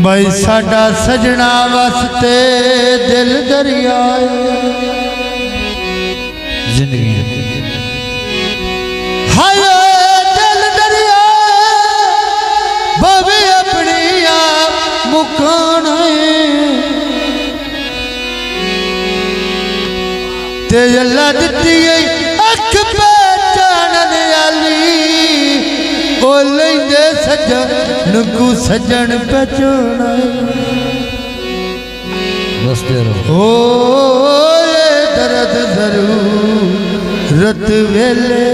भाई साडा सजना वास्ते दिल दरिया जिंदगी हाय दिल दरिया भावे अपनी आप मुकान ते अल्लाह दिती अख पहचानन आली ओ लेंदे सजन को सजन पहचाना बसते रहो ओ दर्द जरूरत वेले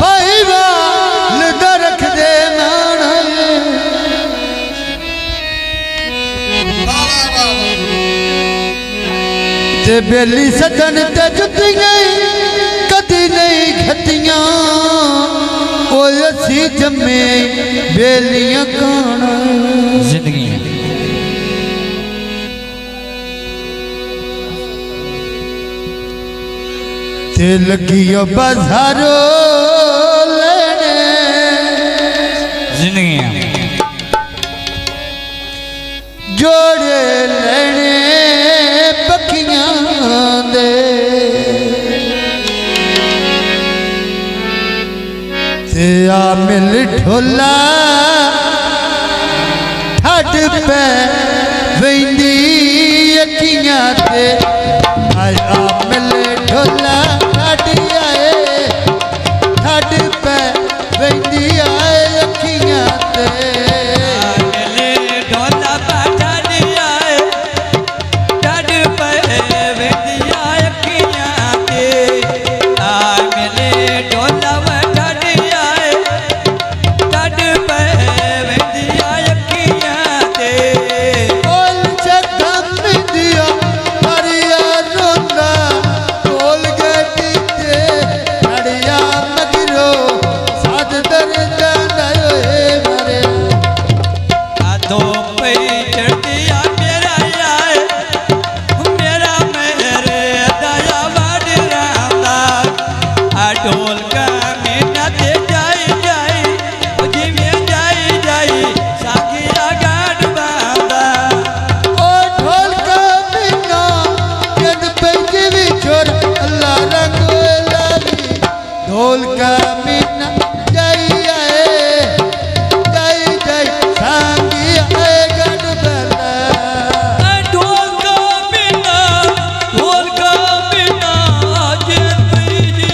भाई वाल रख दे ते बेली सदन ते जुतियां कदी नहीं खतियां ओ असी जमे बेलियां काना जिंदगी ते लगी बाजारो लेने जिंदगी जोड़े लेने दे ते आ मिल ढोला ठड पे वेंदी अखियां ते आ मिल ढोला ठड आए ठड पे वेंदी आए अखियां ते ढोल का मीना जय आए जय जय सांगी आए गढ़ बला ढोल का मीना जय जीवी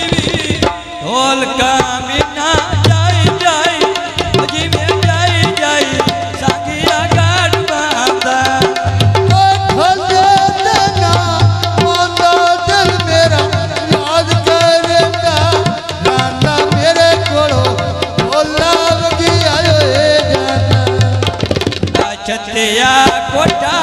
ढोल का मीना जय जय जीवी जय जय सांगी गढ़ बला ढोल देना मोंदा दिल मेरा याद करेगा मेरे कोलो भोला वगी आयो जाना छतिया कोटा